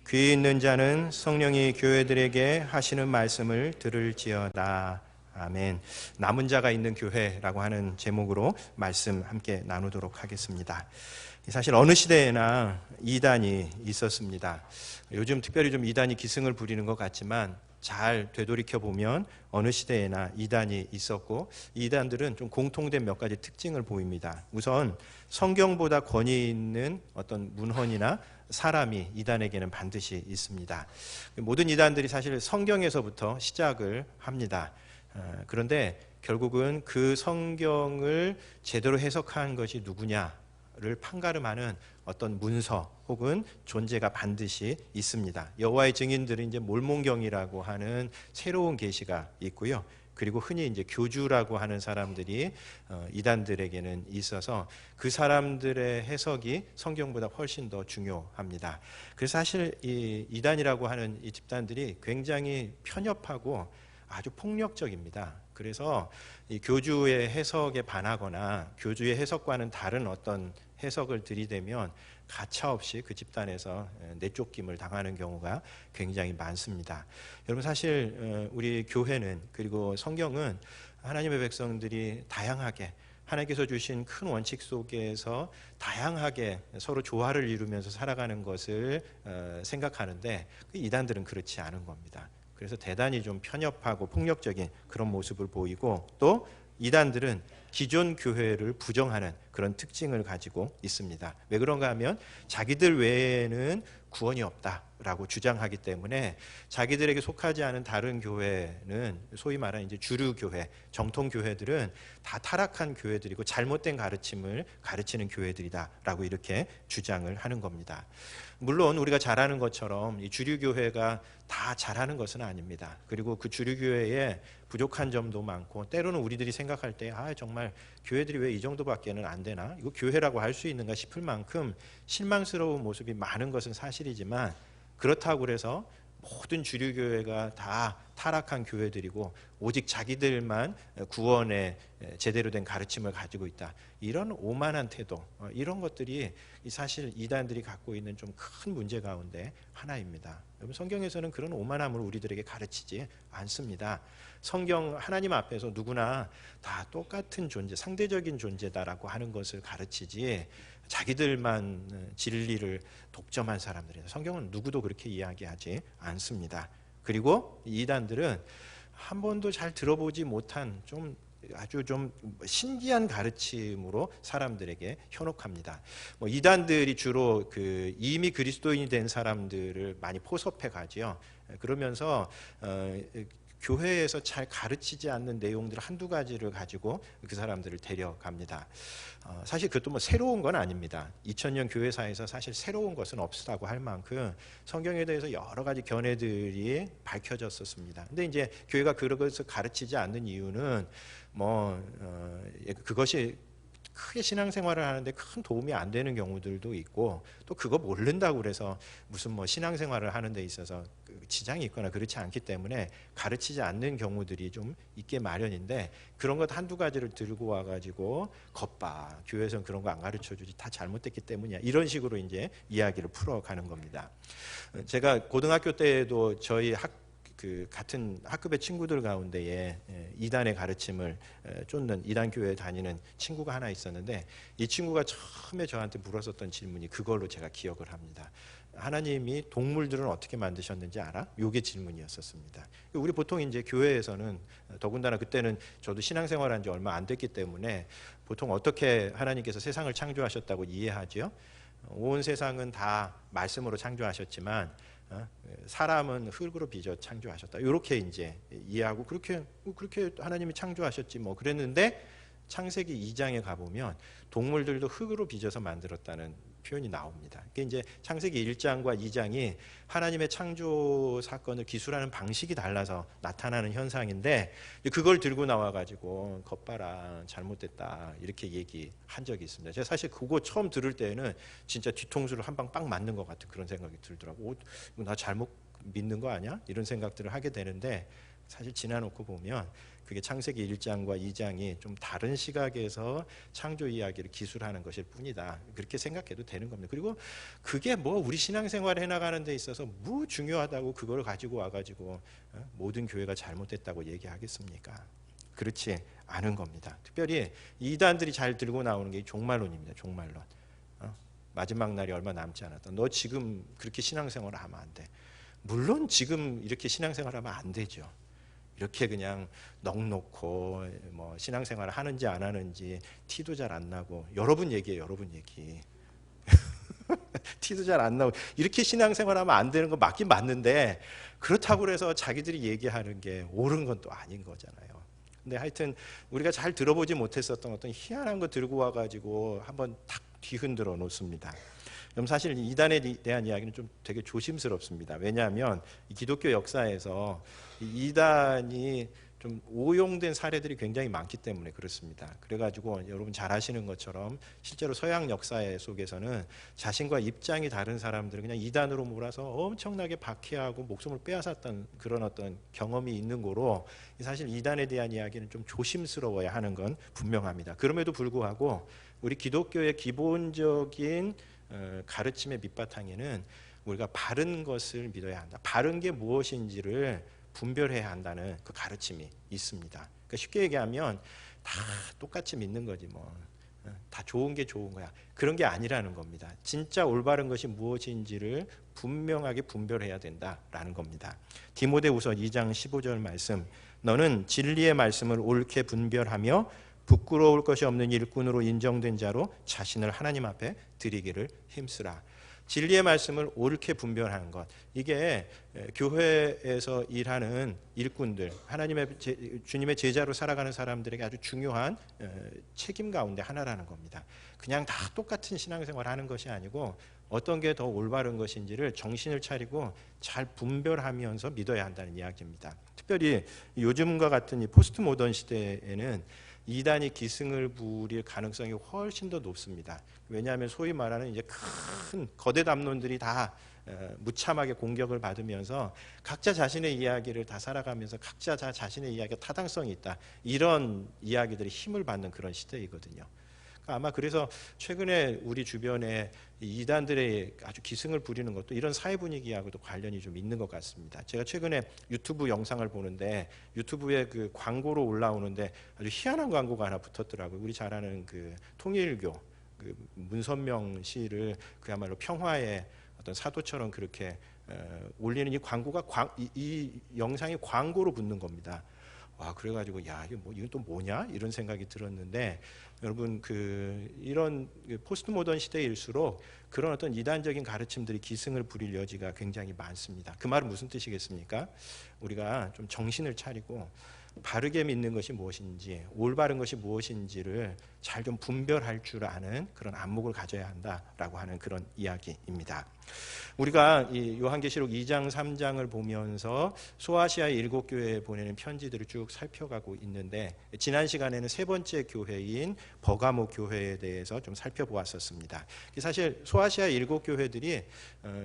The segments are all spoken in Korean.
귀 있는 자는 성령이 교회들에게 하시는 말씀을 들을지어다. 아멘. 남은 자가 있는 교회라고 하는 제목으로 말씀 함께 나누도록 하겠습니다. 사실 어느 시대에나 이단이 있었습니다. 요즘 특별히 좀 이단이 기승을 부리는 것 같지만 잘 되돌이켜 보면 어느 시대에나 이단이 있었고, 이단들은 좀 공통된 몇 가지 특징을 보입니다. 우선 성경보다 권위 있는 어떤 문헌이나 사람이 이단에게는 반드시 있습니다. 모든 이단들이 사실 성경에서부터 시작을 합니다. 그런데 결국은 그 성경을 제대로 해석한 것이 누구냐를 판가름하는 어떤 문서 혹은 존재가 반드시 있습니다. 여호와의 증인들은 이제 몰몬경이라고 하는 새로운 계시가 있고요. 그리고 흔히 이제 교주라고 하는 사람들이 이단들에게는 있어서 그 사람들의 해석이 성경보다 훨씬 더 중요합니다. 그래서 사실 이 이단이라고 하는 이 집단들이 굉장히 편협하고 아주 폭력적입니다. 그래서 이 교주의 해석에 반하거나 교주의 해석과는 다른 어떤 해석을 들이대면 가차없이 그 집단에서 내쫓김을 당하는 경우가 굉장히 많습니다. 여러분, 사실 우리 교회는, 그리고 성경은 하나님의 백성들이 다양하게 하나님께서 주신 큰 원칙 속에서 다양하게 서로 조화를 이루면서 살아가는 것을 생각하는데, 이단들은 그렇지 않은 겁니다. 그래서 대단히 좀 편협하고 폭력적인 그런 모습을 보이고, 또 이단들은 기존 교회를 부정하는 그런 특징을 가지고 있습니다. 왜 그런가 하면 자기들 외에는 구원이 없다라고 주장하기 때문에 자기들에게 속하지 않은 다른 교회는, 소위 말하는 이제 주류 교회, 정통 교회들은 다 타락한 교회들이고 잘못된 가르침을 가르치는 교회들이다라고 이렇게 주장을 하는 겁니다. 물론 우리가 잘 아는 것처럼 이 주류 교회가 다 잘하는 것은 아닙니다. 그리고 그 주류 교회에 부족한 점도 많고, 때로는 우리들이 생각할 때 정말 교회들이 왜 이 정도밖에는 안 되나? 이거 교회라고 할 수 있는가 싶을 만큼 실망스러운 모습이 많은 것은 사실이지만, 그렇다고 그래서 모든 주류 교회가 다 타락한 교회들이고 오직 자기들만 구원에 제대로 된 가르침을 가지고 있다, 이런 오만한 태도, 이런 것들이 사실 이단들이 갖고 있는 좀 큰 문제 가운데 하나입니다. 여러분, 성경에서는 그런 오만함을 우리들에게 가르치지 않습니다. 성경 하나님 앞에서 누구나 다 똑같은 존재, 상대적인 존재다라고 하는 것을 가르치지, 자기들만 진리를 독점한 사람들이다, 성경은 누구도 그렇게 이야기하지 않습니다. 그리고 이단들은 한 번도 잘 들어보지 못한 아주 좀 신기한 가르침으로 사람들에게 현혹합니다. 이단들이 주로 이미 그리스도인이 된 사람들을 많이 포섭해 가지요. 그러면서 교회에서 잘 가르치지 않는 내용들 한두 가지를 가지고 그 사람들을 데려갑니다. 사실 그것도 새로운 건 아닙니다. 2000년 교회사에서 사실 새로운 것은 없다고 할 만큼 성경에 대해서 여러 가지 견해들이 밝혀졌었습니다. 근데 이제 교회가 그것을 가르치지 않는 이유는 그것이 크게 신앙생활을 하는데 큰 도움이 안 되는 경우들도 있고, 또 그거 모른다고 그래서 무슨 신앙생활을 하는 데 있어서 지장이 있거나 그렇지 않기 때문에 가르치지 않는 경우들이 좀 있게 마련인데, 그런 것 한두 가지를 들고 와가지고 겉봐, 교회에서는 그런 거 안 가르쳐주지, 다 잘못됐기 때문이야, 이런 식으로 이제 이야기를 풀어가는 겁니다. 제가 고등학교 때에도 저희 같은 학급의 친구들 가운데에 이단의 가르침을 쫓는 이단 교회에 다니는 친구가 하나 있었는데, 이 친구가 처음에 저한테 물었었던 질문이 그걸로 제가 기억을 합니다. 하나님이 동물들은 어떻게 만드셨는지 알아? 요게 질문이었었습니다. 우리 보통 이제 교회에서는, 더군다나 그때는 저도 신앙생활한 지 얼마 안 됐기 때문에 보통 어떻게 하나님께서 세상을 창조하셨다고 이해하죠? 온 세상은 다 말씀으로 창조하셨지만 사람은 흙으로 빚어 창조하셨다, 이렇게 이제 이해하고 그렇게 하나님이 창조하셨지 그랬는데, 창세기 2장에 가보면 동물들도 흙으로 빚어서 만들었다는 표현이 나옵니다. 그게 이제 창세기 1장과 2장이 하나님의 창조 사건을 기술하는 방식이 달라서 나타나는 현상인데, 그걸 들고 나와가지고 겉봐라, 잘못됐다, 이렇게 얘기한 적이 있습니다. 제가 사실 그거 처음 들을 때는 진짜 뒤통수를 한 방 빵 맞는 것 같은 그런 생각이 들더라고요. 나 잘못 믿는 거 아니야? 이런 생각들을 하게 되는데, 사실 지나놓고 보면 그게 창세기 1장과 2장이 좀 다른 시각에서 창조 이야기를 기술하는 것일 뿐이다. 그렇게 생각해도 되는 겁니다. 그리고 그게 뭐 우리 신앙생활 해나가는 데 있어서 뭐 중요하다고 그걸 가지고 와가지고 모든 교회가 잘못됐다고 얘기하겠습니까? 그렇지 않은 겁니다. 특별히 이단들이 잘 들고 나오는 게 종말론입니다. 종말론. 마지막 날이 얼마 남지 않았다. 너 지금 그렇게 신앙생활을 하면 안 돼. 물론 지금 이렇게 신앙생활을 하면 안 되죠. 이렇게 그냥 넋놓고 뭐 신앙생활을 하는지 안 하는지 티도 잘 안 나고 여러분 얘기예요. 여러분 얘기. 티도 잘 안 나고 이렇게 신앙생활하면 안 되는 건 맞긴 맞는데 그렇다고 해서 자기들이 얘기하는 게 옳은 건 또 아닌 거잖아요. 근데 하여튼 우리가 잘 들어보지 못했었던 어떤 희한한 거 들고 와가지고 한번 탁 뒤흔들어 놓습니다. 그럼 사실 이단에 대한 이야기는 좀 되게 조심스럽습니다. 왜냐하면 이 기독교 역사에서 이단이 좀 오용된 사례들이 굉장히 많기 때문에 그렇습니다. 그래가지고 여러분 잘 아시는 것처럼 실제로 서양 역사 속에서는 자신과 입장이 다른 사람들을 그냥 이단으로 몰아서 엄청나게 박해하고 목숨을 빼앗았던 그런 어떤 경험이 있는 거로 사실 이단에 대한 이야기는 좀 조심스러워야 하는 건 분명합니다. 그럼에도 불구하고 우리 기독교의 기본적인 가르침의 밑바탕에는 우리가 바른 것을 믿어야 한다. 바른 게 무엇인지를 분별해야 한다는 그 가르침이 있습니다. 그러니까 쉽게 얘기하면 다 똑같이 믿는 거지 뭐. 다 좋은 게 좋은 거야. 그런 게 아니라는 겁니다. 진짜 올바른 것이 무엇인지를 분명하게 분별해야 된다라는 겁니다. 디모데후서 2장 15절 말씀. 너는 진리의 말씀을 옳게 분별하며 부끄러울 것이 없는 일꾼으로 인정된 자로 자신을 하나님 앞에 드리기를 힘쓰라. 진리의 말씀을 옳게 분별하는 것, 이게 교회에서 일하는 일꾼들, 주님의 제자로 살아가는 사람들에게 아주 중요한 책임 가운데 하나라는 겁니다. 그냥 다 똑같은 신앙생활 하는 것이 아니고 어떤 게 더 올바른 것인지를 정신을 차리고 잘 분별하면서 믿어야 한다는 이야기입니다. 특별히 요즘과 같은 이 포스트 모던 시대에는 이단이 기승을 부릴 가능성이 훨씬 더 높습니다. 왜냐하면 소위 말하는 이제 큰 거대 담론들이 다 무참하게 공격을 받으면서 각자 자신의 이야기를 다 살아가면서 각자 자신의 이야기가 타당성이 있다. 이런 이야기들이 힘을 받는 그런 시대이거든요. 아마 그래서 최근에 우리 주변에 이단들의 아주 기승을 부리는 것도 이런 사회 분위기하고도 관련이 좀 있는 것 같습니다. 제가 최근에 유튜브 영상을 보는데 유튜브에 그 광고로 올라오는데 아주 희한한 광고가 하나 붙었더라고요. 우리 잘 아는 그 통일교 그 문선명 씨를 그야말로 평화의 어떤 사도처럼 그렇게 올리는 이 광고가 이 영상이 광고로 붙는 겁니다. 와, 그래가지고 이건 또 뭐냐 이런 생각이 들었는데 여러분 이런 포스트 모던 시대일수록 그런 어떤 이단적인 가르침들이 기승을 부릴 여지가 굉장히 많습니다. 그 말은 무슨 뜻이겠습니까? 우리가 좀 정신을 차리고 바르게 믿는 것이 무엇인지 올바른 것이 무엇인지를 잘 좀 분별할 줄 아는 그런 안목을 가져야 한다라고 하는 그런 이야기입니다. 우리가 이 요한계시록 2장 3장을 보면서 소아시아 7교회에 보내는 편지들을 쭉 살펴가고 있는데 지난 시간에는 세 번째 교회인 버가모 교회에 대해서 좀 살펴보았었습니다. 사실 소아시아 7교회들이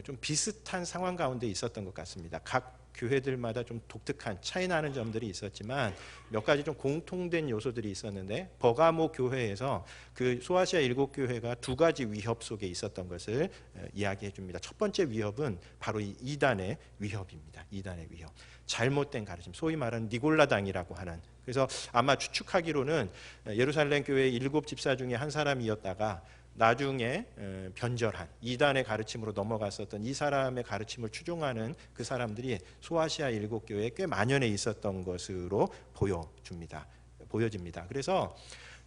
좀 비슷한 상황 가운데 있었던 것 같습니다. 각 교회들마다 좀 독특한 차이 나는 점들이 있었지만 몇 가지 좀 공통된 요소들이 있었는데 버가모 교회에서 그 소아시아 7교회가 두 가지 위협 속에 있었던 것을 이야기해 줍니다. 첫 번째 위협은 바로 이 이단의 위협입니다. 이단의 위협. 잘못된 가르침, 소위 말하는 니골라당이라고 하는. 그래서 아마 추측하기로는 예루살렘 교회의 7 집사 중에 한 사람이었다가 나중에 변절한 이단의 가르침으로 넘어갔었던 이 사람의 가르침을 추종하는 그 사람들이 소아시아 7교회에 꽤 만연해 있었던 것으로 보여집니다. 그래서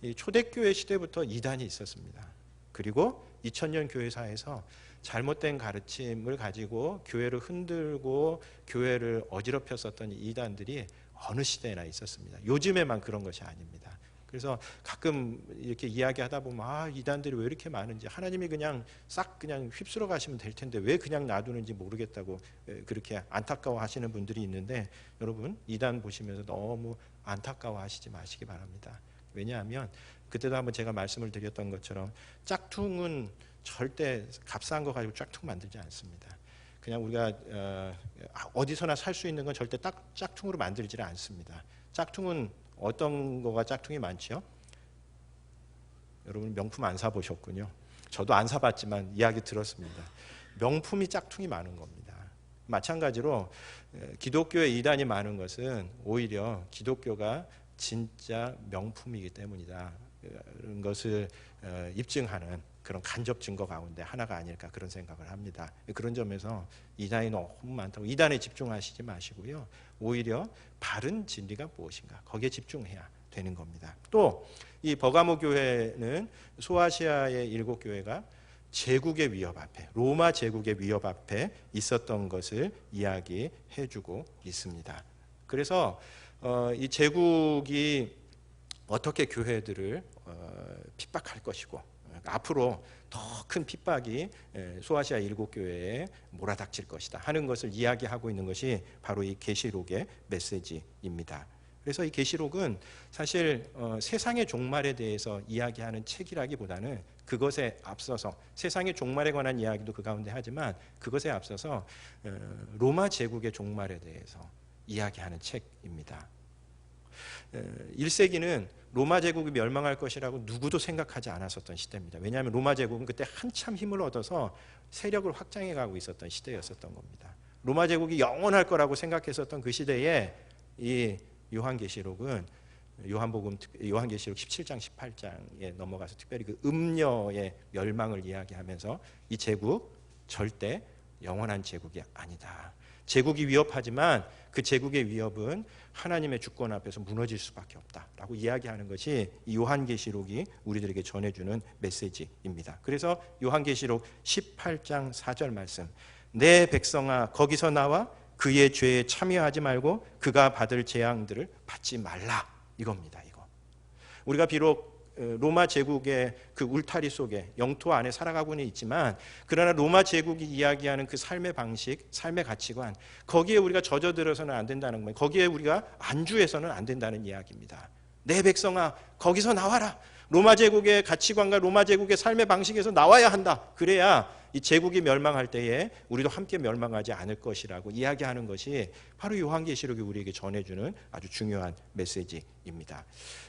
이 초대교회 시대부터 이단이 있었습니다. 그리고 2000년 교회사에서 잘못된 가르침을 가지고 교회를 흔들고 교회를 어지럽혔었던 이단들이 어느 시대나 있었습니다. 요즘에만 그런 것이 아닙니다. 그래서 가끔 이렇게 이야기하다 보면 이단들이 왜 이렇게 많은지 하나님이 그냥 싹 그냥 휩쓸어 가시면 될 텐데 왜 그냥 놔두는지 모르겠다고 그렇게 안타까워하시는 분들이 있는데 여러분 이단 보시면서 너무 안타까워하시지 마시기 바랍니다. 왜냐하면 그때도 한번 제가 말씀을 드렸던 것처럼 짝퉁은 절대 값싼 거 가지고 짝퉁 만들지 않습니다. 그냥 우리가 어디서나 살 수 있는 건 절대 짝퉁으로 만들지를 않습니다. 짝퉁은 어떤 거가 짝퉁이 많죠? 여러분 명품 안 사보셨군요. 저도 안 사봤지만 이야기 들었습니다. 명품이 짝퉁이 많은 겁니다. 마찬가지로 기독교의 이단이 많은 것은 오히려 기독교가 진짜 명품이기 때문이다. 그런 것을 입증하는 그런 간접 증거 가운데 하나가 아닐까 그런 생각을 합니다. 그런 점에서 이단이 너무 많다고 이단에 집중하시지 마시고요. 오히려 바른 진리가 무엇인가 거기에 집중해야 되는 겁니다. 또 이 버가모 교회는 소아시아의 7교회가 제국의 위협 앞에 로마 제국의 위협 앞에 있었던 것을 이야기해주고 있습니다. 그래서 이 제국이 어떻게 교회들을 핍박할 것이고 앞으로 더 큰 핍박이 소아시아 7교회에 몰아닥칠 것이다 하는 것을 이야기하고 있는 것이 바로 이 계시록의 메시지입니다. 그래서 이 계시록은 사실 세상의 종말에 대해서 이야기하는 책이라기보다는 그것에 앞서서 세상의 종말에 관한 이야기도 그 가운데 하지만 그것에 앞서서 로마 제국의 종말에 대해서 이야기하는 책입니다. 1세기는 로마 제국이 멸망할 것이라고 누구도 생각하지 않았었던 시대입니다. 왜냐하면 로마 제국은 그때 한참 힘을 얻어서 세력을 확장해 가고 있었던 시대였었던 겁니다. 로마 제국이 영원할 거라고 생각했었던 그 시대에 이 요한계시록은 요한계시록 17장 18장에 넘어가서 특별히 그 음녀의 멸망을 이야기하면서 이 제국 절대 영원한 제국이 아니다. 제국이 위협하지만 그 제국의 위협은 하나님의 주권 앞에서 무너질 수밖에 없다라고 이야기하는 것이 이 요한계시록이 우리들에게 전해주는 메시지입니다. 그래서 요한계시록 18장 4절 말씀, 내 백성아 거기서 나와 그의 죄에 참여하지 말고 그가 받을 재앙들을 받지 말라, 이겁니다. 이거 우리가 비록 로마 제국의 그 울타리 속에 영토 안에 살아가고는 있지만 그러나 로마 제국이 이야기하는 그 삶의 방식, 삶의 가치관, 거기에 우리가 젖어들어서는 안 된다는 거예요. 거기에 우리가 안주해서는 안 된다는 이야기입니다. 내 백성아 거기서 나와라. 로마 제국의 가치관과 로마 제국의 삶의 방식에서 나와야 한다. 그래야 이 제국이 멸망할 때에 우리도 함께 멸망하지 않을 것이라고 이야기하는 것이 바로 요한계시록이 우리에게 전해주는 아주 중요한 메시지입니다.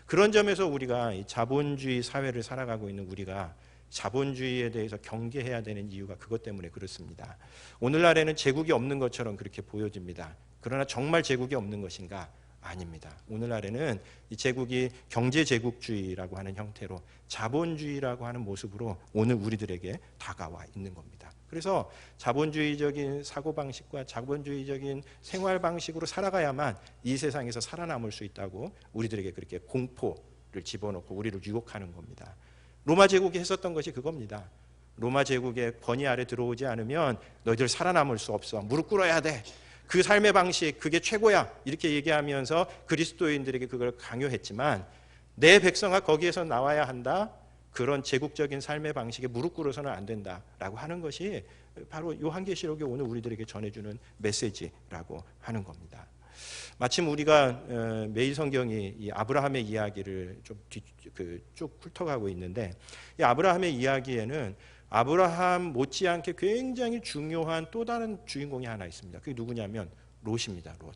그런 점에서 우리가 이 자본주의 사회를 살아가고 있는 우리가 자본주의에 대해서 경계해야 되는 이유가 그것 때문에 그렇습니다. 오늘날에는 제국이 없는 것처럼 그렇게 보여집니다. 그러나 정말 제국이 없는 것인가? 아닙니다. 오늘날에는 이 제국이 경제제국주의라고 하는 형태로 자본주의라고 하는 모습으로 오늘 우리들에게 다가와 있는 겁니다. 그래서 자본주의적인 사고방식과 자본주의적인 생활방식으로 살아가야만 이 세상에서 살아남을 수 있다고 우리들에게 그렇게 공포를 집어넣고 우리를 유혹하는 겁니다. 로마 제국이 했었던 것이 그겁니다. 로마 제국의 권위 아래 들어오지 않으면 너희들 살아남을 수 없어. 무릎 꿇어야 돼. 그 삶의 방식 그게 최고야 이렇게 얘기하면서 그리스도인들에게 그걸 강요했지만 내 백성아 거기에서 나와야 한다. 그런 제국적인 삶의 방식에 무릎 꿇어서는 안 된다라고 하는 것이 바로 요한계시록이 오늘 우리들에게 전해주는 메시지라고 하는 겁니다. 마침 우리가 매일 성경이 이 아브라함의 이야기를 쭉 훑어가고 있는데 이 아브라함의 이야기에는 아브라함 못지않게 굉장히 중요한 또 다른 주인공이 하나 있습니다. 그게 누구냐면 롯입니다. 롯.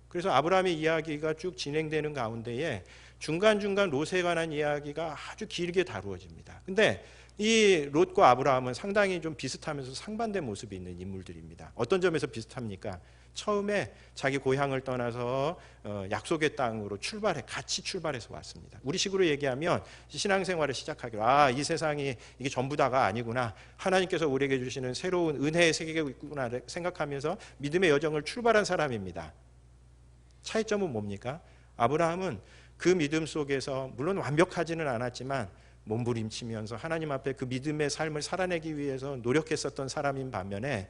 그래서 아브라함의 이야기가 쭉 진행되는 가운데에 중간중간 롯에 관한 이야기가 아주 길게 다루어집니다. 근데 이 롯과 아브라함은 상당히 좀 비슷하면서 상반된 모습이 있는 인물들입니다. 어떤 점에서 비슷합니까? 처음에 자기 고향을 떠나서 약속의 땅으로 같이 출발해서 왔습니다. 우리 식으로 얘기하면 신앙생활을 시작하기로 이 세상이 이게 전부 다가 아니구나. 하나님께서 우리에게 주시는 새로운 은혜의 세계가 있구나 생각하면서 믿음의 여정을 출발한 사람입니다. 차이점은 뭡니까? 아브라함은 그 믿음 속에서 물론 완벽하지는 않았지만 몸부림치면서 하나님 앞에 그 믿음의 삶을 살아내기 위해서 노력했었던 사람인 반면에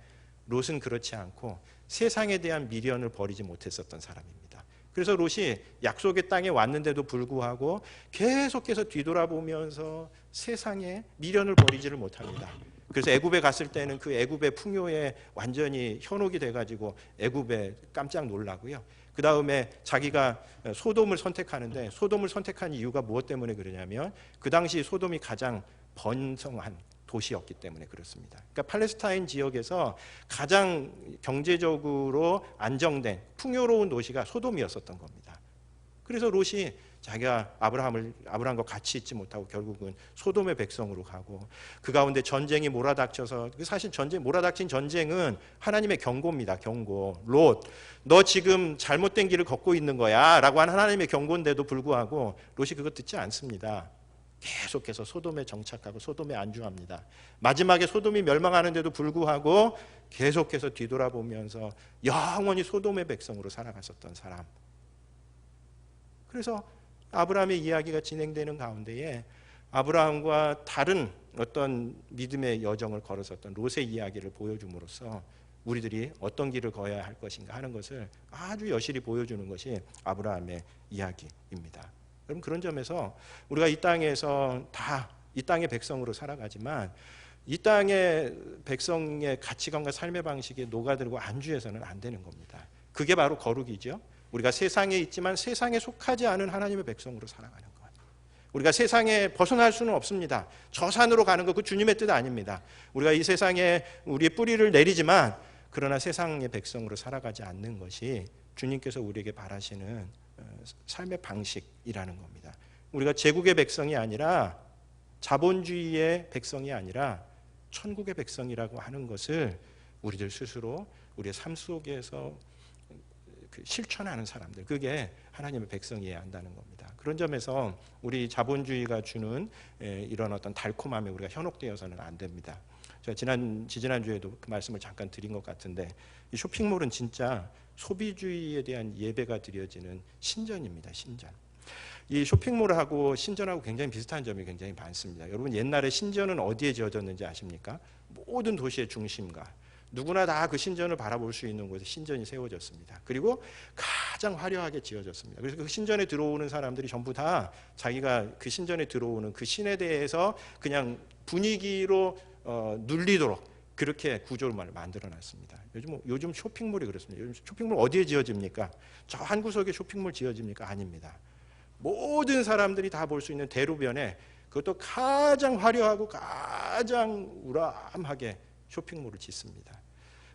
롯은 그렇지 않고 세상에 대한 미련을 버리지 못했었던 사람입니다. 그래서 롯이 약속의 땅에 왔는데도 불구하고 계속해서 뒤돌아보면서 세상에 미련을 버리지를 못합니다. 그래서 애굽에 갔을 때는 그 애굽의 풍요에 완전히 현혹이 돼가지고 애굽에 깜짝 놀라고요. 그 다음에 자기가 소돔을 선택하는데 소돔을 선택한 이유가 무엇 때문에 그러냐면 그 당시 소돔이 가장 번성한 도시였기 때문에 그렇습니다. 그러니까 팔레스타인 지역에서 가장 경제적으로 안정된 풍요로운 도시가 소돔이었었던 겁니다. 그래서 롯이 자기가 아브라함과 같이 있지 못하고 결국은 소돔의 백성으로 가고, 그 가운데 전쟁이 몰아닥쳐서, 사실 몰아닥친 전쟁은 하나님의 경고입니다. 경고. 롯, 너 지금 잘못된 길을 걷고 있는 거야 라고 하는 하나님의 경고인데도 불구하고 롯이 그거 듣지 않습니다. 계속해서 소돔에 정착하고 소돔에 안주합니다. 마지막에 소돔이 멸망하는데도 불구하고 계속해서 뒤돌아보면서 영원히 소돔의 백성으로 살아갔었던 사람. 그래서 아브라함의 이야기가 진행되는 가운데에 아브라함과 다른 어떤 믿음의 여정을 걸었었던 롯의 이야기를 보여줌으로써 우리들이 어떤 길을 걸어야 할 것인가 하는 것을 아주 여실히 보여주는 것이 아브라함의 이야기입니다. 여러분, 그런 점에서 우리가 이 땅에서 다 이 땅의 백성으로 살아가지만 이 땅의 백성의 가치관과 삶의 방식에 녹아들고 안주해서는 안 되는 겁니다. 그게 바로 거룩이죠. 우리가 세상에 있지만 세상에 속하지 않은 하나님의 백성으로 살아가는 것. 우리가 세상에 벗어날 수는 없습니다. 저 산으로 가는 것, 그 주님의 뜻 아닙니다. 우리가 이 세상에 우리의 뿌리를 내리지만 그러나 세상의 백성으로 살아가지 않는 것이 주님께서 우리에게 바라시는 삶의 방식이라는 겁니다. 우리가 제국의 백성이 아니라 자본주의의 백성이 아니라 천국의 백성이라고 하는 것을 우리들 스스로 우리의 삶 속에서 실천하는 사람들, 그게 하나님의 백성이어야 한다는 겁니다. 그런 점에서 우리 자본주의가 주는 이런 어떤 달콤함에 우리가 현혹되어서는 안 됩니다. 제가 지지난주에도 그 말씀을 잠깐 드린 것 같은데, 이 쇼핑몰은 진짜 소비주의에 대한 예배가 드려지는 신전입니다. 신전. 이 쇼핑몰하고 신전하고 굉장히 비슷한 점이 굉장히 많습니다. 여러분, 옛날에 신전은 어디에 지어졌는지 아십니까? 모든 도시의 중심가, 누구나 다 그 신전을 바라볼 수 있는 곳에 신전이 세워졌습니다. 그리고 가장 화려하게 지어졌습니다. 그래서 그 신전에 들어오는 사람들이 전부 다 자기가 그 신전에 들어오는 그 신에 대해서 그냥 분위기로 눌리도록 그렇게 구조를 만들어놨습니다. 요즘 쇼핑몰이 그렇습니다. 요즘 쇼핑몰 어디에 지어집니까? 저 한 구석에 쇼핑몰 지어집니까? 아닙니다. 모든 사람들이 다 볼 수 있는 대로변에, 그것도 가장 화려하고 가장 우람하게 쇼핑몰을 짓습니다.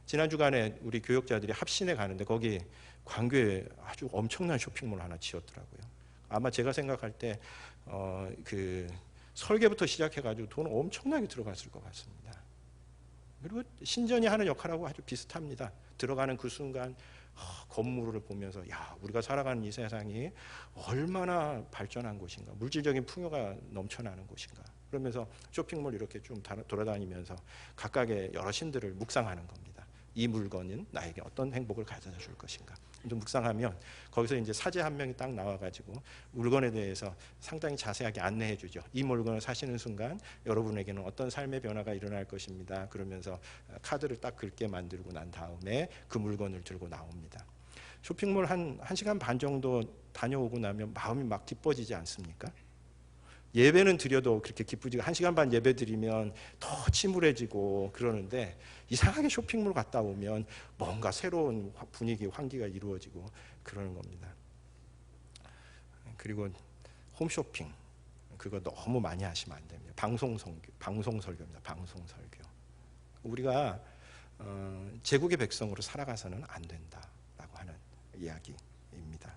지난 주간에 우리 교역자들이 합신에 가는데 거기 광교에 아주 엄청난 쇼핑몰 하나 지었더라고요. 아마 제가 생각할 때 그 설계부터 시작해가지고 돈 엄청나게 들어갔을 것 같습니다. 그리고 신전이 하는 역할하고 아주 비슷합니다. 들어가는 그 순간 건물을 보면서, 야, 우리가 살아가는 이 세상이 얼마나 발전한 곳인가, 물질적인 풍요가 넘쳐나는 곳인가, 그러면서 쇼핑몰 이렇게 좀 돌아다니면서 각각의 여러 신들을 묵상하는 겁니다. 이 물건은 나에게 어떤 행복을 가져다 줄 것인가. 좀 묵상하면 거기서 이제 사제 한 명이 딱 나와가지고 물건에 대해서 상당히 자세하게 안내해 주죠. 이 물건을 사시는 순간 여러분에게는 어떤 삶의 변화가 일어날 것입니다. 그러면서 카드를 딱 긁게 만들고 난 다음에 그 물건을 들고 나옵니다. 쇼핑몰 한 1시간 반 정도 다녀오고 나면 마음이 막 기뻐지지 않습니까? 예배는 드려도 그렇게 기쁘지가, 1시간 반 예배 드리면 더 침울해지고 그러는데, 이상하게 쇼핑몰 갔다 오면 뭔가 새로운 분위기, 환기가 이루어지고 그러는 겁니다. 그리고 홈쇼핑, 그거 너무 많이 하시면 안 됩니다. 방송설교입니다. 방송설교. 우리가 제국의 백성으로 살아가서는 안 된다라고 하는 이야기입니다.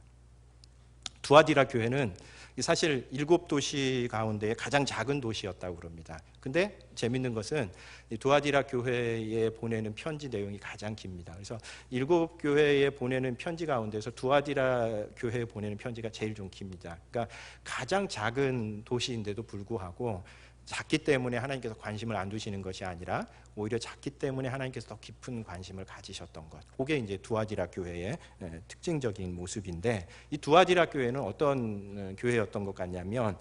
두아디라 교회는 사실 7도시 가운데 가장 작은 도시였다고 그럽니다. 근데 재밌는 것은 이 두아디라 교회에 보내는 편지 내용이 가장 깁니다. 그래서 7교회에 보내는 편지 가운데서 두아디라 교회에 보내는 편지가 제일 좀 깁니다. 그러니까 가장 작은 도시인데도 불구하고 작기 때문에 하나님께서 관심을 안 두시는 것이 아니라 오히려 작기 때문에 하나님께서 더 깊은 관심을 가지셨던 것. 그게 이제 두아디라 교회의 특징적인 모습인데, 이 두아디라 교회는 어떤 교회였던 것 같냐면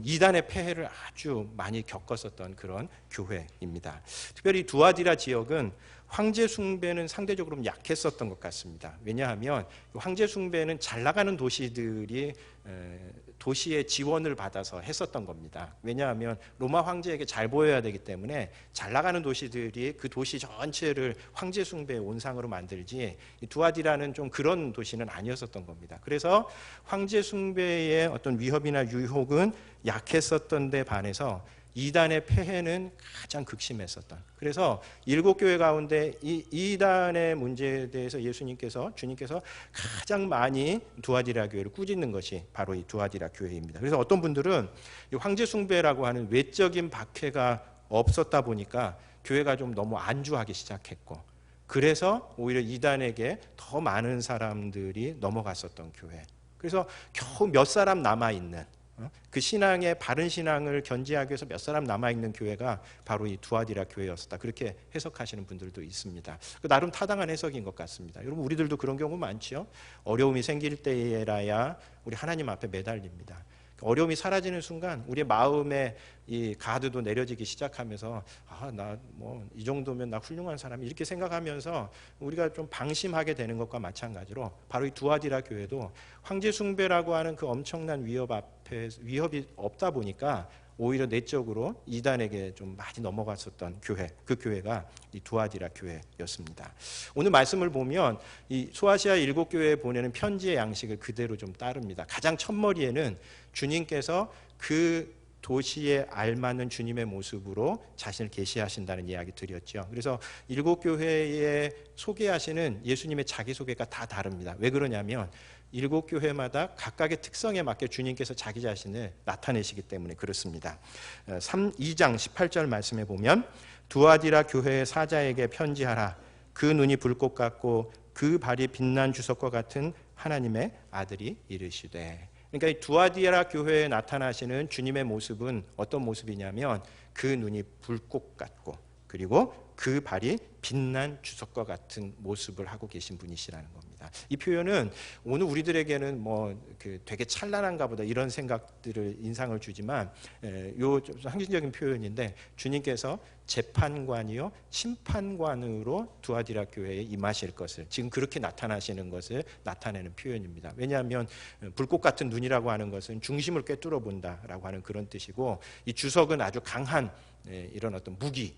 이단의 폐해를 아주 많이 겪었었던 그런 교회입니다. 특별히 두아디라 지역은 황제 숭배는 상대적으로 약했었던 것 같습니다. 왜냐하면 황제 숭배는 잘 나가는 도시들이 도시의 지원을 받아서 했었던 겁니다. 왜냐하면 로마 황제에게 잘 보여야 되기 때문에 잘 나가는 도시들이 그 도시 전체를 황제 숭배의 온상으로 만들지, 두아디라는 좀 그런 도시는 아니었었던 겁니다. 그래서 황제 숭배의 어떤 위협이나 유혹은 약했었던 데 반해서 이단의 폐해는 가장 극심했었던. 그래서 7교회 가운데 이 이단의 문제에 대해서 주님께서 가장 많이 두아디라 교회를 꾸짖는 것이 바로 이 두아디라 교회입니다. 그래서 어떤 분들은 이 황제 숭배라고 하는 외적인 박해가 없었다 보니까 교회가 좀 너무 안주하기 시작했고, 그래서 오히려 이단에게 더 많은 사람들이 넘어갔었던 교회. 그래서 겨우 몇 사람 남아있는, 그 신앙의 바른 신앙을 견지하기 위해서 몇 사람 남아있는 교회가 바로 이 두아디라 교회였었다. 그렇게 해석하시는 분들도 있습니다. 나름 타당한 해석인 것 같습니다. 여러분, 우리들도 그런 경우 많죠. 어려움이 생길 때에라야 우리 하나님 앞에 매달립니다. 어려움이 사라지는 순간 우리의 마음에 이 가드도 내려지기 시작하면서 나 뭐 이 정도면 나 훌륭한 사람이, 이렇게 생각하면서 우리가 좀 방심하게 되는 것과 마찬가지로 바로 이 두아디라 교회도 황제 숭배라고 하는 그 엄청난 위협이 없다 보니까 오히려 내적으로 이단에게 좀 많이 넘어갔었던 교회, 그 교회가 이 두아디라 교회였습니다. 오늘 말씀을 보면 이 소아시아 7교회에 보내는 편지의 양식을 그대로 좀 따릅니다. 가장 첫머리에는 주님께서 그 도시에 알맞는 주님의 모습으로 자신을 계시하신다는 이야기 드렸죠. 그래서 7교회에 소개하시는 예수님의 자기소개가 다 다릅니다. 왜 그러냐면 7교회마다 각각의 특성에 맞게 주님께서 자기 자신을 나타내시기 때문에 그렇습니다. 2장 18절 말씀에 보면 두아디라 교회의 사자에게 편지하라. 그 눈이 불꽃 같고 그 발이 빛난 주석과 같은 하나님의 아들이 이르시되. 그러니까 이 두아디라 교회에 나타나시는 주님의 모습은 어떤 모습이냐면 그 눈이 불꽃 같고 그리고 그 발이 빛난 주석과 같은 모습을 하고 계신 분이시라는 겁니다. 이 표현은 오늘 우리들에게는 되게 찬란한가 보다 이런 생각들을 인상을 주지만 요 상징적인 표현인데, 주님께서 재판관이요 심판관으로 두아디라 교회에 임하실 것을, 지금 그렇게 나타나시는 것을 나타내는 표현입니다. 왜냐하면 불꽃 같은 눈이라고 하는 것은 중심을 꿰뚫어 본다라고 하는 그런 뜻이고, 이 주석은 아주 강한 이런 어떤 무기,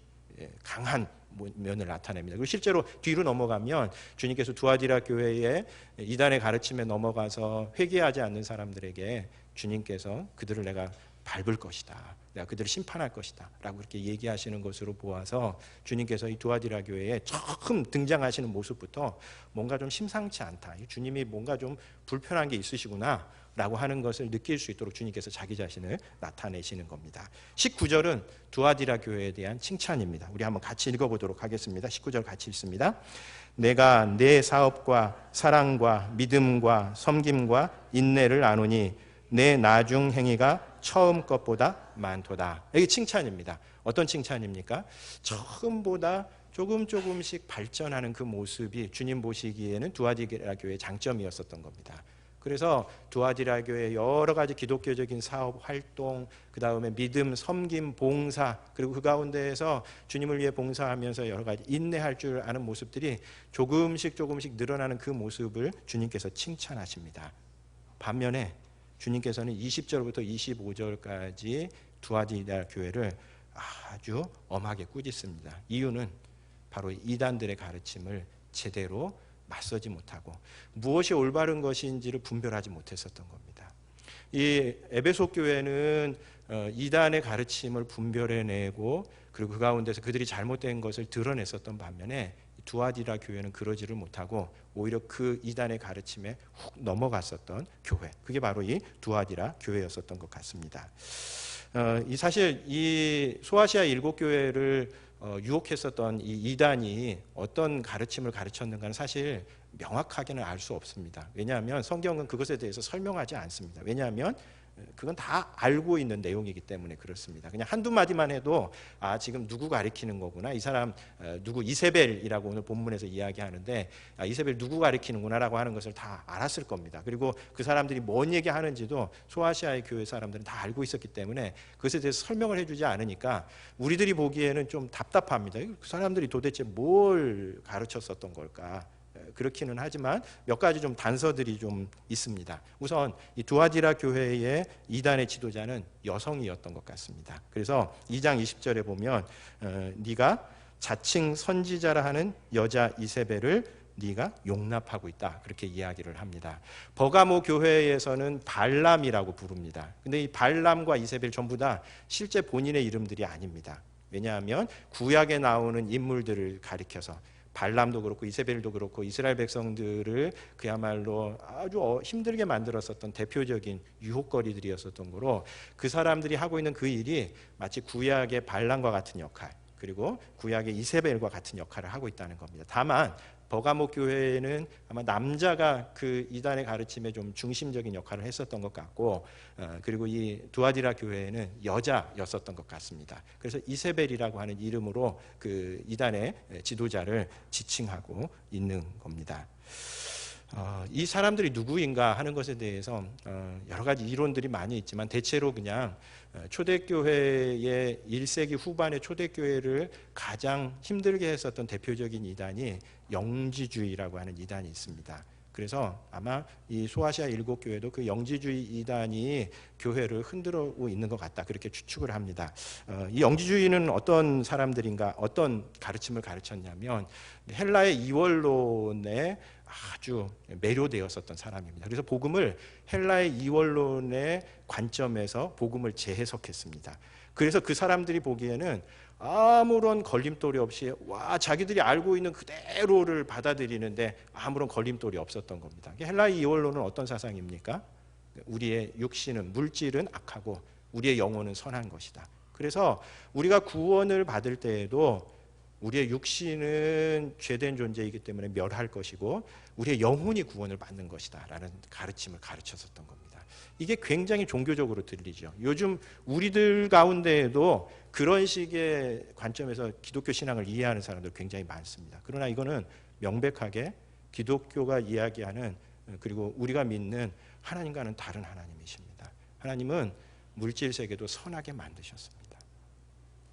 강한 면을 나타냅니다. 그리고 실제로 뒤로 넘어가면 주님께서 두아디라 교회의 이단의 가르침에 넘어가서 회개하지 않는 사람들에게 주님께서 그들을 내가 밟을 것이다, 내가 그들을 심판할 것이다 라고 그렇게 얘기하시는 것으로 보아서 주님께서 이 두아디라 교회에 처음 등장하시는 모습부터 뭔가 좀 심상치 않다, 주님이 뭔가 좀 불편한 게 있으시구나 라고 하는 것을 느낄 수 있도록 주님께서 자기 자신을 나타내시는 겁니다. 19절은 두아디라 교회에 대한 칭찬입니다. 우리 한번 같이 읽어보도록 하겠습니다. 19절 같이 읽습니다. 내가 내 사업과 사랑과 믿음과 섬김과 인내를 아노니 내 나중 행위가 처음 것보다 많도다. 이게 칭찬입니다. 어떤 칭찬입니까? 처음보다 조금씩 발전하는 그 모습이 주님 보시기에는 두아디라 교회의 장점이었었던 겁니다. 그래서 두아디라 교회의 여러 가지 기독교적인 사업 활동, 그 다음에 믿음, 섬김, 봉사, 그리고 그 가운데에서 주님을 위해 봉사하면서 여러 가지 인내할 줄 아는 모습들이 조금씩 늘어나는 그 모습을 주님께서 칭찬하십니다. 반면에 주님께서는 20절부터 25절까지 두아디라 교회를 아주 엄하게 꾸짖습니다. 이유는 바로 이단들의 가르침을 제대로 맞서지 못하고 무엇이 올바른 것인지를 분별하지 못했었던 겁니다. 이 에베소 교회는 이단의 가르침을 분별해내고 그리고 그 가운데서 그들이 잘못된 것을 드러냈었던 반면에 두아디라 교회는 그러지를 못하고 오히려 그 이단의 가르침에 훅 넘어갔었던 교회, 그게 바로 이 두아디라 교회였었던 것 같습니다. 사실 이 소아시아 7교회를 유혹했었던 이 이단이 어떤 가르침을 가르쳤는가는 사실 명확하게는 알 수 없습니다. 왜냐하면 성경은 그것에 대해서 설명하지 않습니다. 왜냐하면 그건 다 알고 있는 내용이기 때문에 그렇습니다. 그냥 한두 마디만 해도 지금 누구 가리키는 거구나, 이 사람 누구 이세벨이라고 오늘 본문에서 이야기하는데 이세벨 누구 가리키는구나 라고 하는 것을 다 알았을 겁니다. 그리고 그 사람들이 뭔 얘기하는지도 소아시아의 교회 사람들은 다 알고 있었기 때문에 그것에 대해서 설명을 해주지 않으니까 우리들이 보기에는 좀 답답합니다. 그 사람들이 도대체 뭘 가르쳤었던 걸까? 그렇기는 하지만 몇 가지 좀 단서들이 좀 있습니다. 우선 이 두아디라 교회의 이단의 지도자는 여성이었던 것 같습니다. 그래서 2장 20절에 보면 네가 자칭 선지자라 하는 여자 이세벨을 네가 용납하고 있다. 그렇게 이야기를 합니다. 버가모 교회에서는 발람이라고 부릅니다. 근데 이 발람과 이세벨 전부 다 실제 본인의 이름들이 아닙니다. 왜냐하면 구약에 나오는 인물들을 가리켜서 발람도 그렇고 이세벨도 그렇고 이스라엘 백성들을 그야말로 아주 힘들게 만들었었던 대표적인 유혹거리들이었었던 거로 그 사람들이 하고 있는 그 일이 마치 구약의 발람과 같은 역할, 그리고 구약의 이세벨과 같은 역할을 하고 있다는 겁니다. 다만 버가모 교회는 아마 남자가 그 이단의 가르침에 좀 중심적인 역할을 했었던 것 같고, 그리고 이 두아디라 교회는 여자였었던 것 같습니다. 그래서 이세벨이라고 하는 이름으로 그 이단의 지도자를 지칭하고 있는 겁니다. 이 사람들이 누구인가 하는 것에 대해서 여러 가지 이론들이 많이 있지만 대체로 그냥 초대교회의 1세기 후반의 초대교회를 가장 힘들게 했었던 대표적인 이단이 영지주의라고 하는 이단이 있습니다. 그래서 아마 이 소아시아 7교회도 그 영지주의 이단이 교회를 흔들고 있는 것 같다, 그렇게 추측을 합니다. 이 영지주의는 어떤 사람들인가, 어떤 가르침을 가르쳤냐면 헬라의 이원론에 아주 매료되었었던 사람입니다. 그래서 복음을 헬라의 이원론의 관점에서 복음을 재해석했습니다. 그래서 그 사람들이 보기에는 아무런 걸림돌이 없이 자기들이 알고 있는 그대로를 받아들이는데 아무런 걸림돌이 없었던 겁니다. 헬라의 이원론은 어떤 사상입니까? 우리의 육신은, 물질은 악하고 우리의 영혼은 선한 것이다. 그래서 우리가 구원을 받을 때에도 우리의 육신은 죄된 존재이기 때문에 멸할 것이고 우리의 영혼이 구원을 받는 것이다 라는 가르침을 가르쳤었던 겁니다. 이게 굉장히 종교적으로 들리죠. 요즘 우리들 가운데에도 그런 식의 관점에서 기독교 신앙을 이해하는 사람들 굉장히 많습니다. 그러나 이거는 명백하게 기독교가 이야기하는, 그리고 우리가 믿는 하나님과는 다른 하나님이십니다. 하나님은 물질 세계도 선하게 만드셨습니다.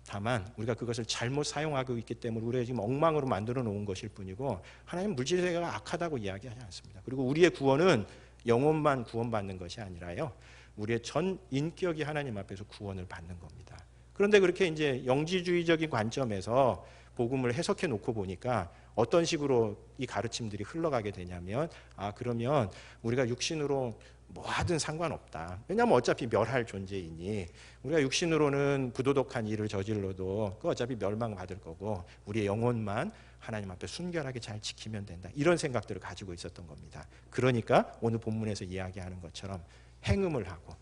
다만 우리가 그것을 잘못 사용하고 있기 때문에 우리가 지금 엉망으로 만들어 놓은 것일 뿐이고, 하나님은 물질 세계가 악하다고 이야기하지 않습니다. 그리고 우리의 구원은 영혼만 구원받는 것이 아니라요, 우리의 전 인격이 하나님 앞에서 구원을 받는 겁니다. 그런데 그렇게 이제 영지주의적인 관점에서 복음을 해석해 놓고 보니까 어떤 식으로 이 가르침들이 흘러가게 되냐면, 그러면 우리가 육신으로 뭐 하든 상관없다. 왜냐하면 어차피 멸할 존재이니 우리가 육신으로는 부도덕한 일을 저질러도 그 어차피 멸망받을 거고 우리의 영혼만 하나님 앞에 순결하게 잘 지키면 된다. 이런 생각들을 가지고 있었던 겁니다. 그러니까 오늘 본문에서 이야기하는 것처럼 행음을 하고,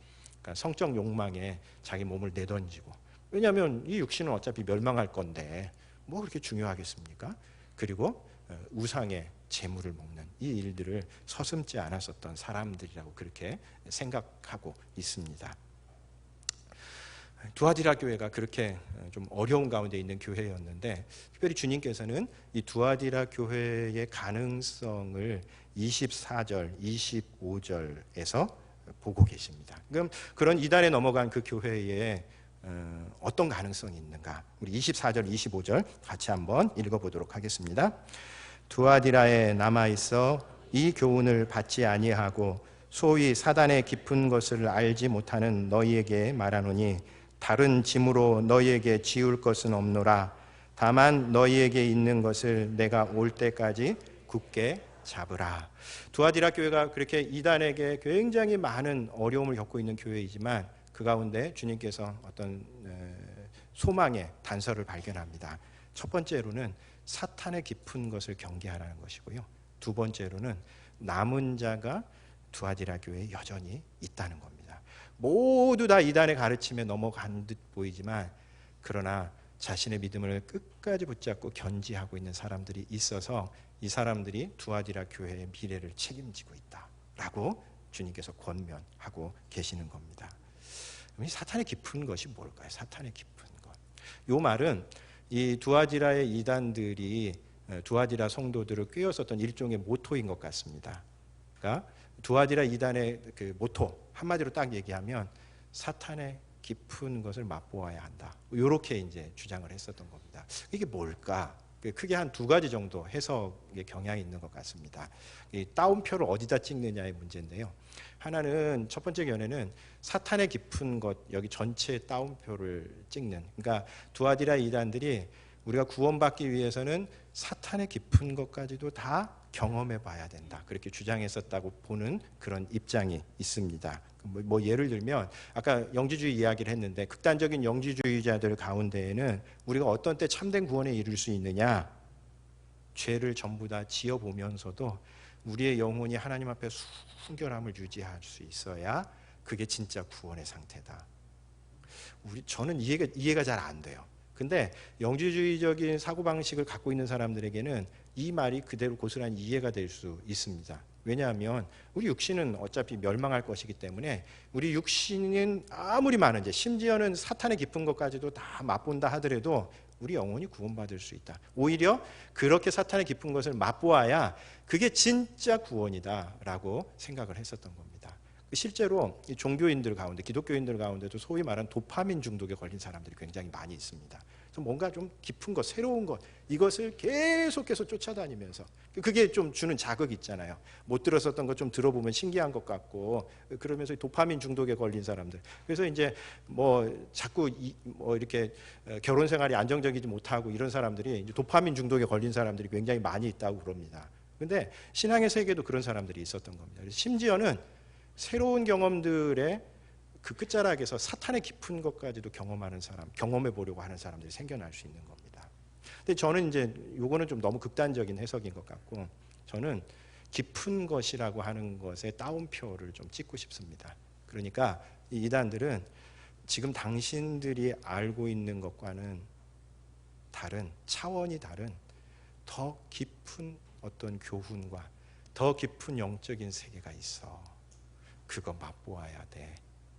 그러니까 성적 욕망에 자기 몸을 내던지고, 왜냐하면 이 육신은 어차피 멸망할 건데 뭐 그렇게 중요하겠습니까? 그리고 우상의 재물을 먹는 이 일들을 서슴지 않았었던 사람들이라고 그렇게 생각하고 있습니다. 두아디라 교회가 그렇게 좀 어려운 가운데 있는 교회였는데, 특별히 주님께서는 이 두아디라 교회의 가능성을 24절, 25절에서 보고 계십니다. 그럼 그런 이단에 넘어간 그 교회에 어떤 가능성이 있는가? 우리 24절, 25절 같이 한번 읽어보도록 하겠습니다. 두아디라에 남아있어 이 교훈을 받지 아니하고 소위 사단의 깊은 것을 알지 못하는 너희에게 말하노니, 다른 짐으로 너희에게 지울 것은 없노라. 다만 너희에게 있는 것을 내가 올 때까지 굳게 잡으라. 두아디라 교회가 그렇게 이단에게 굉장히 많은 어려움을 겪고 있는 교회이지만 그 가운데 주님께서 어떤 소망의 단서를 발견합니다. 첫 번째로는 사탄의 깊은 것을 경계하라는 것이고요. 두 번째로는 남은 자가 두아디라 교회에 여전히 있다는 겁니다. 모두 다 이단의 가르침에 넘어간 듯 보이지만 그러나 자신의 믿음을 끝까지 붙잡고 견지하고 있는 사람들이 있어서 이 사람들이 두아디라 교회의 미래를 책임지고 있다라고 주님께서 권면하고 계시는 겁니다. 이 사탄의 깊은 것이 뭘까요? 사탄의 깊은 것. 이 말은 이 두아디라의 이단들이 두아디라 성도들을 꿰었었던 일종의 모토인 것 같습니다. 그러니까 두아디라 이단의 그 모토, 한마디로 딱 얘기하면 사탄의 깊은 것을 맛보아야 한다. 이렇게 이제 주장을 했었던 겁니다. 이게 뭘까? 크게 한 두 가지 정도 해석의 경향이 있는 것 같습니다. 이 따옴표를 어디다 찍느냐의 문제인데요. 하나는 첫 번째 견해는 사탄의 깊은 것, 여기 전체 따옴표를 찍는, 그러니까 두아디라 이단들이 우리가 구원받기 위해서는 사탄의 깊은 것까지도 다 경험해 봐야 된다. 그렇게 주장했었다고 보는 그런 입장이 있습니다. 뭐 예를 들면 아까 영지주의 이야기를 했는데 극단적인 영지주의자들 가운데에는 우리가 어떤 때 참된 구원에 이를 수 있느냐? 죄를 전부 다 지어보면서도 우리의 영혼이 하나님 앞에 순결함을 유지할 수 있어야 그게 진짜 구원의 상태다. 저는 이해가 잘 안 돼요. 근데 영지주의적인 사고방식을 갖고 있는 사람들에게는 이 말이 그대로 고스란히 이해가 될 수 있습니다. 왜냐하면 우리 육신은 어차피 멸망할 것이기 때문에 우리 육신은 아무리 많은지 심지어는 사탄의 깊은 것까지도 다 맛본다 하더라도 우리 영혼이 구원받을 수 있다. 오히려 그렇게 사탄의 깊은 것을 맛보아야 그게 진짜 구원이다라고 생각을 했었던 겁니다. 실제로 이 종교인들 가운데, 기독교인들 가운데도 소위 말하는 도파민 중독에 걸린 사람들이 굉장히 많이 있습니다. 그래서 뭔가 좀 깊은 것, 새로운 것, 이것을 계속해서 쫓아다니면서 그게 좀 주는 자극이 있잖아요. 못 들었었던 것 좀 들어보면 신기한 것 같고 그러면서 도파민 중독에 걸린 사람들. 그래서 이제 뭐 자꾸 뭐 이렇게 결혼 생활이 안정적이지 못하고 이런 사람들이 이제 도파민 중독에 걸린 사람들이 굉장히 많이 있다고 그럽니다. 근데 신앙의 세계도 그런 사람들이 있었던 겁니다. 그래서 심지어는 새로운 경험들의 그 끝자락에서 사탄의 깊은 것까지도 경험하는 사람, 경험해 보려고 하는 사람들이 생겨날 수 있는 겁니다. 근데 저는 이제 요거는 좀 너무 극단적인 해석인 것 같고 저는 깊은 것이라고 하는 것에 따옴표를 좀 찍고 싶습니다. 그러니까 이 이단들은 지금 당신들이 알고 있는 것과는 다른, 차원이 다른 더 깊은 어떤 교훈과 더 깊은 영적인 세계가 있어. 그거 맛보아야 돼.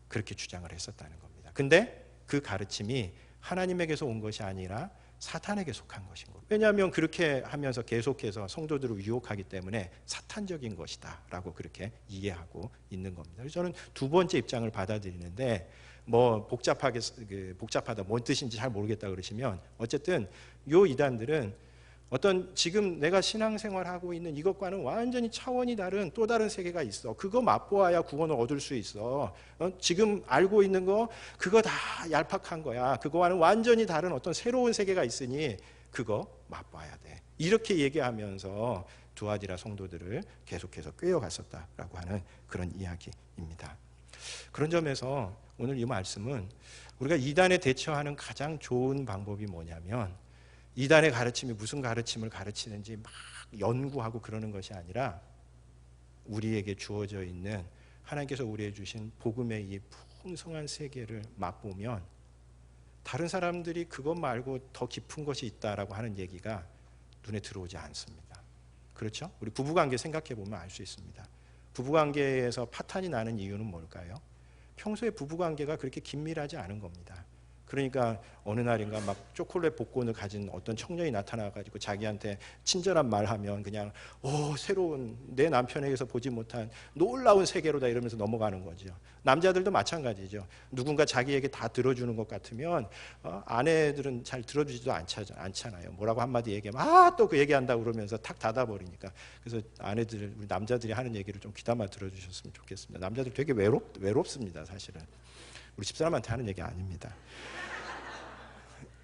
그렇게 주장을 했었다는 겁니다. 근데 그 가르침이 하나님에게서 온 것이 아니라 사탄에게 속한 것인 거예요. 왜냐하면 그렇게 하면서 계속해서 성도들을 유혹하기 때문에 사탄적인 것이다 라고 그렇게 이해하고 있는 겁니다. 그래서 저는 두 번째 입장을 받아들이는데 뭐 복잡하다, 뭔 뜻인지 잘 모르겠다 그러시면 어쨌든 요 이단들은 어떤 지금 내가 신앙생활하고 있는 이것과는 완전히 차원이 다른 또 다른 세계가 있어. 그거 맛보아야 구원을 얻을 수 있어. 지금 알고 있는 거 그거 다 얄팍한 거야. 그거와는 완전히 다른 어떤 새로운 세계가 있으니 그거 맛봐야 돼. 이렇게 얘기하면서 두아디라 성도들을 계속해서 꿰어갔었다라고 하는 그런 이야기입니다. 그런 점에서 오늘 이 말씀은 우리가 이단에 대처하는 가장 좋은 방법이 뭐냐면 이단의 가르침이 무슨 가르침을 가르치는지 막 연구하고 그러는 것이 아니라 우리에게 주어져 있는 하나님께서 우리에게 주신 복음의 이 풍성한 세계를 맛보면 다른 사람들이 그것 말고 더 깊은 것이 있다라고 하는 얘기가 눈에 들어오지 않습니다. 그렇죠? 우리 부부관계 생각해 보면 알 수 있습니다. 부부관계에서 파탄이 나는 이유는 뭘까요? 평소에 부부관계가 그렇게 긴밀하지 않은 겁니다. 그러니까 어느 날인가 막 초콜릿 복권을 가진 어떤 청년이 나타나가지고 자기한테 친절한 말하면 그냥 새로운 내 남편에게서 보지 못한 놀라운 세계로다 이러면서 넘어가는 거죠. 남자들도 마찬가지죠. 누군가 자기 얘기 다 들어주는 것 같으면 아내들은 잘 들어주지도 않잖아요. 뭐라고 한마디 얘기하면 또 그 얘기한다고 그러면서 탁 닫아버리니까. 그래서 우리 남자들이 하는 얘기를 좀 귀담아 들어주셨으면 좋겠습니다. 남자들 되게 외롭습니다. 사실은. 우리 집사람한테 하는 얘기 아닙니다.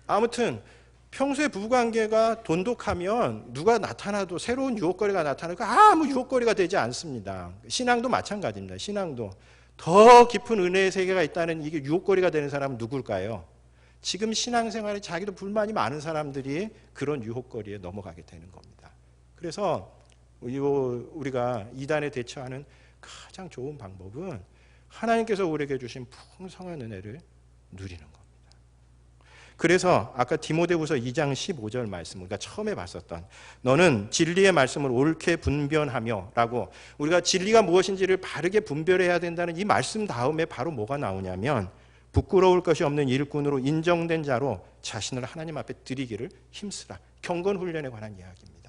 아무튼 평소에 부부관계가 돈독하면 누가 나타나도 새로운 유혹거리가 나타나고 아무 유혹거리가 되지 않습니다. 신앙도 마찬가지입니다. 신앙도 더 깊은 은혜의 세계가 있다는 이게 유혹거리가 되는 사람은 누굴까요? 지금 신앙생활에 자기도 불만이 많은 사람들이 그런 유혹거리에 넘어가게 되는 겁니다. 그래서 우리가 이단에 대처하는 가장 좋은 방법은 하나님께서 우리에게 주신 풍성한 은혜를 누리는 겁니다. 그래서 아까 디모데후서 2장 15절 말씀 우리가 처음에 봤었던 너는 진리의 말씀을 옳게 분별하며 라고 우리가 진리가 무엇인지를 바르게 분별해야 된다는 이 말씀 다음에 바로 뭐가 나오냐면 부끄러울 것이 없는 일꾼으로 인정된 자로 자신을 하나님 앞에 드리기를 힘쓰라. 경건훈련에 관한 이야기입니다.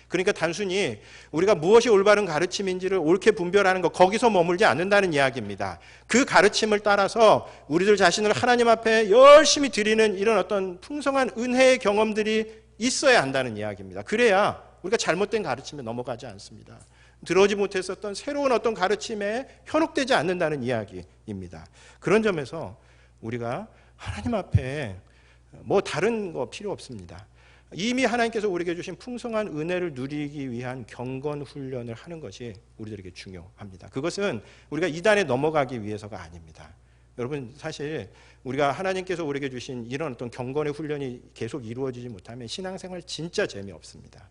그러니까 단순히 우리가 무엇이 올바른 가르침인지를 옳게 분별하는 것 거기서 머물지 않는다는 이야기입니다. 그 가르침을 따라서 우리들 자신을 하나님 앞에 열심히 드리는 이런 어떤 풍성한 은혜의 경험들이 있어야 한다는 이야기입니다. 그래야 우리가 잘못된 가르침에 넘어가지 않습니다. 들어오지 못했었던 새로운 어떤 가르침에 현혹되지 않는다는 이야기입니다. 그런 점에서 우리가 하나님 앞에 뭐 다른 거 필요 없습니다. 이미 하나님께서 우리에게 주신 풍성한 은혜를 누리기 위한 경건 훈련을 하는 것이 우리들에게 중요합니다. 그것은 우리가 이단에 넘어가기 위해서가 아닙니다. 여러분, 사실 우리가 하나님께서 우리에게 주신 이런 어떤 경건의 훈련이 계속 이루어지지 못하면 신앙생활 진짜 재미없습니다.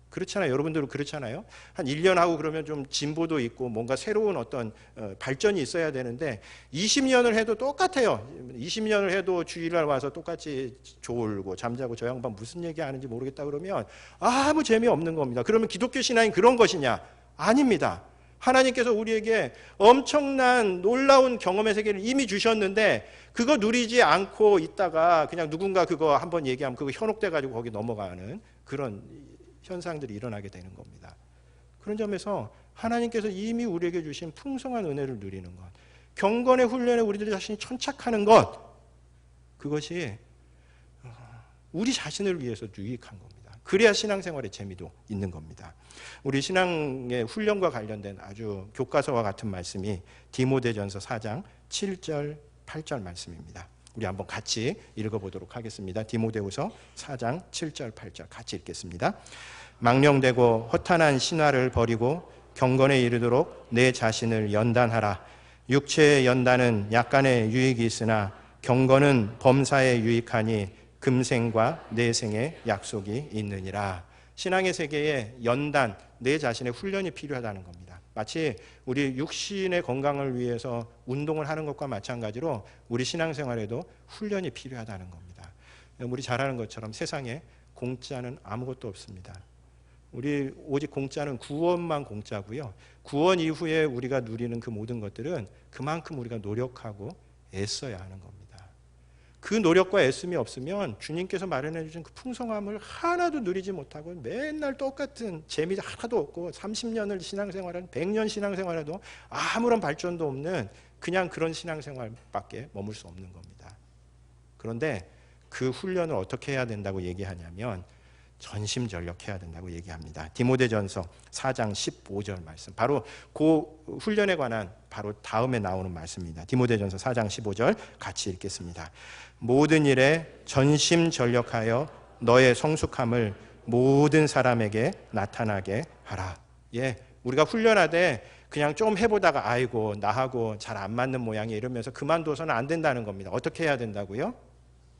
그렇잖아요. 여러분들도 그렇잖아요. 한 1년 하고 그러면 좀 진보도 있고 뭔가 새로운 어떤 발전이 있어야 되는데 20년을 해도 똑같아요. 20년을 해도 주일날 와서 똑같이 졸고 잠자고 저 양반 무슨 얘기하는지 모르겠다 그러면 아무 재미없는 겁니다. 그러면 기독교 신앙이 그런 것이냐? 아닙니다. 하나님께서 우리에게 엄청난 놀라운 경험의 세계를 이미 주셨는데 그거 누리지 않고 있다가 그냥 누군가 그거 한번 얘기하면 그거 현혹돼 가지고 거기 넘어가는 그런 현상들이 일어나게 되는 겁니다. 그런 점에서 하나님께서 이미 우리에게 주신 풍성한 은혜를 누리는 것, 경건의 훈련에 우리들 자신이 천착하는 것, 그것이 우리 자신을 위해서 유익한 겁니다. 그래야 신앙생활의 재미도 있는 겁니다. 우리 신앙의 훈련과 관련된 아주 교과서와 같은 말씀이 디모데전서 4장 7절 8절 말씀입니다. 우리 한번 같이 읽어보도록 하겠습니다. 디모데후서 4장 7절 8절 같이 읽겠습니다. 망령되고 허탄한 신화를 버리고 경건에 이르도록 내 자신을 연단하라. 육체의 연단은 약간의 유익이 있으나 경건은 범사에 유익하니 금생과 내생의 약속이 있느니라. 신앙의 세계에 연단, 내 자신의 훈련이 필요하다는 겁니다. 마치 우리 육신의 건강을 위해서 운동을 하는 것과 마찬가지로 우리 신앙생활에도 훈련이 필요하다는 겁니다. 우리 잘 아는 것처럼 세상에 공짜는 아무것도 없습니다. 우리 오직 공짜는 구원만 공짜고요. 구원 이후에 우리가 누리는 그 모든 것들은 그만큼 우리가 노력하고 애써야 하는 겁니다. 그 노력과 애씀이 없으면 주님께서 마련해 주신 그 풍성함을 하나도 누리지 못하고 맨날 똑같은 재미 하나도 없고 30년을 신앙생활한 100년 신앙생활해도 아무런 발전도 없는 그냥 그런 신앙생활밖에 머물 수 없는 겁니다. 그런데 그 훈련을 어떻게 해야 된다고 얘기하냐면 전심전력해야 된다고 얘기합니다. 디모데전서 4장 15절 말씀. 바로 그 훈련에 관한 바로 다음에 나오는 말씀입니다. 디모데전서 4장 15절 같이 읽겠습니다. 모든 일에 전심전력하여 너의 성숙함을 모든 사람에게 나타나게 하라. 예, 우리가 훈련하되 그냥 좀 해보다가 아이고 나하고 잘 안 맞는 모양이 이러면서 그만둬서는 안 된다는 겁니다. 어떻게 해야 된다고요?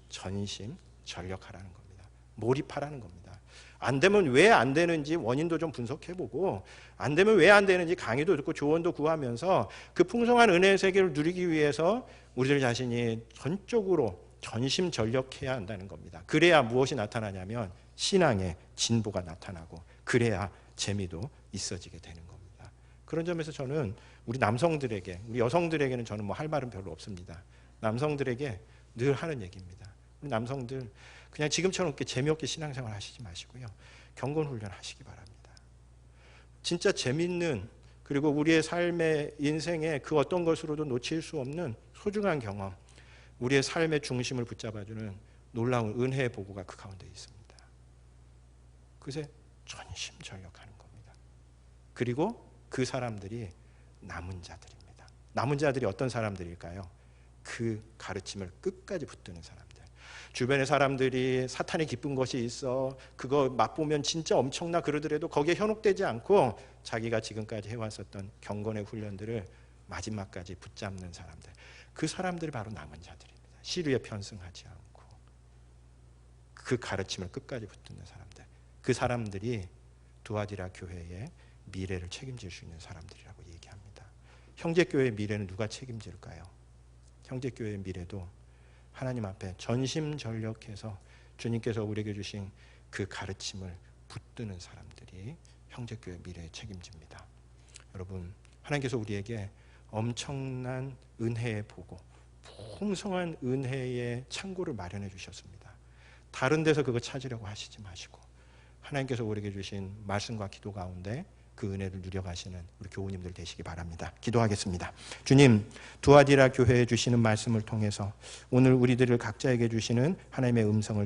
전심전력하라는 겁니다. 몰입하라는 겁니다. 안 되면 왜 안 되는지 원인도 좀 분석해보고 안 되면 왜 안 되는지 강의도 듣고 조언도 구하면서 그 풍성한 은혜의 세계를 누리기 위해서 우리들 자신이 전적으로 전심전력해야 한다는 겁니다. 그래야 무엇이 나타나냐면 신앙의 진보가 나타나고 그래야 재미도 있어지게 되는 겁니다. 그런 점에서 저는 우리 남성들에게, 우리 여성들에게는 저는 뭐 할 말은 별로 없습니다. 남성들에게 늘 하는 얘기입니다. 우리 남성들 그냥 지금처럼 이렇게 재미없게 신앙생활 하시지 마시고요. 경건훈련 하시기 바랍니다. 진짜 재밌는 그리고 우리의 삶의 인생의 그 어떤 것으로도 놓칠 수 없는 소중한 경험, 우리의 삶의 중심을 붙잡아주는 놀라운 은혜의 보고가 그 가운데 있습니다. 그것에 전심전력하는 겁니다. 그리고 그 사람들이 남은 자들입니다. 남은 자들이 어떤 사람들일까요? 그 가르침을 끝까지 붙드는 사람들. 주변의 사람들이 사탄이 기쁜 것이 있어 그거 맛보면 진짜 엄청나 그러더라도 거기에 현혹되지 않고 자기가 지금까지 해왔었던 경건의 훈련들을 마지막까지 붙잡는 사람들. 그 사람들이 바로 남은 자들입니다. 시류에 편승하지 않고 그 가르침을 끝까지 붙드는 사람들. 그 사람들이 두아디라 교회의 미래를 책임질 수 있는 사람들이라고 얘기합니다. 형제교회의 미래는 누가 책임질까요? 형제교회의 미래도 하나님 앞에 전심전력해서 주님께서 우리에게 주신 그 가르침을 붙드는 사람들이 형제교회 미래에 책임집니다. 여러분, 하나님께서 우리에게 엄청난 은혜의 보고 풍성한 은혜의 창고를 마련해 주셨습니다. 다른 데서 그거 찾으려고 하시지 마시고 하나님께서 우리에게 주신 말씀과 기도 가운데 그 은혜를 누려가시는 우리 교우님들 되시기 바랍니다. 기도하겠습니다. 주님, 두아디라 교회에 주시는 말씀을 통해서 오늘 우리들을 각자에게 주시는 하나님의 음성을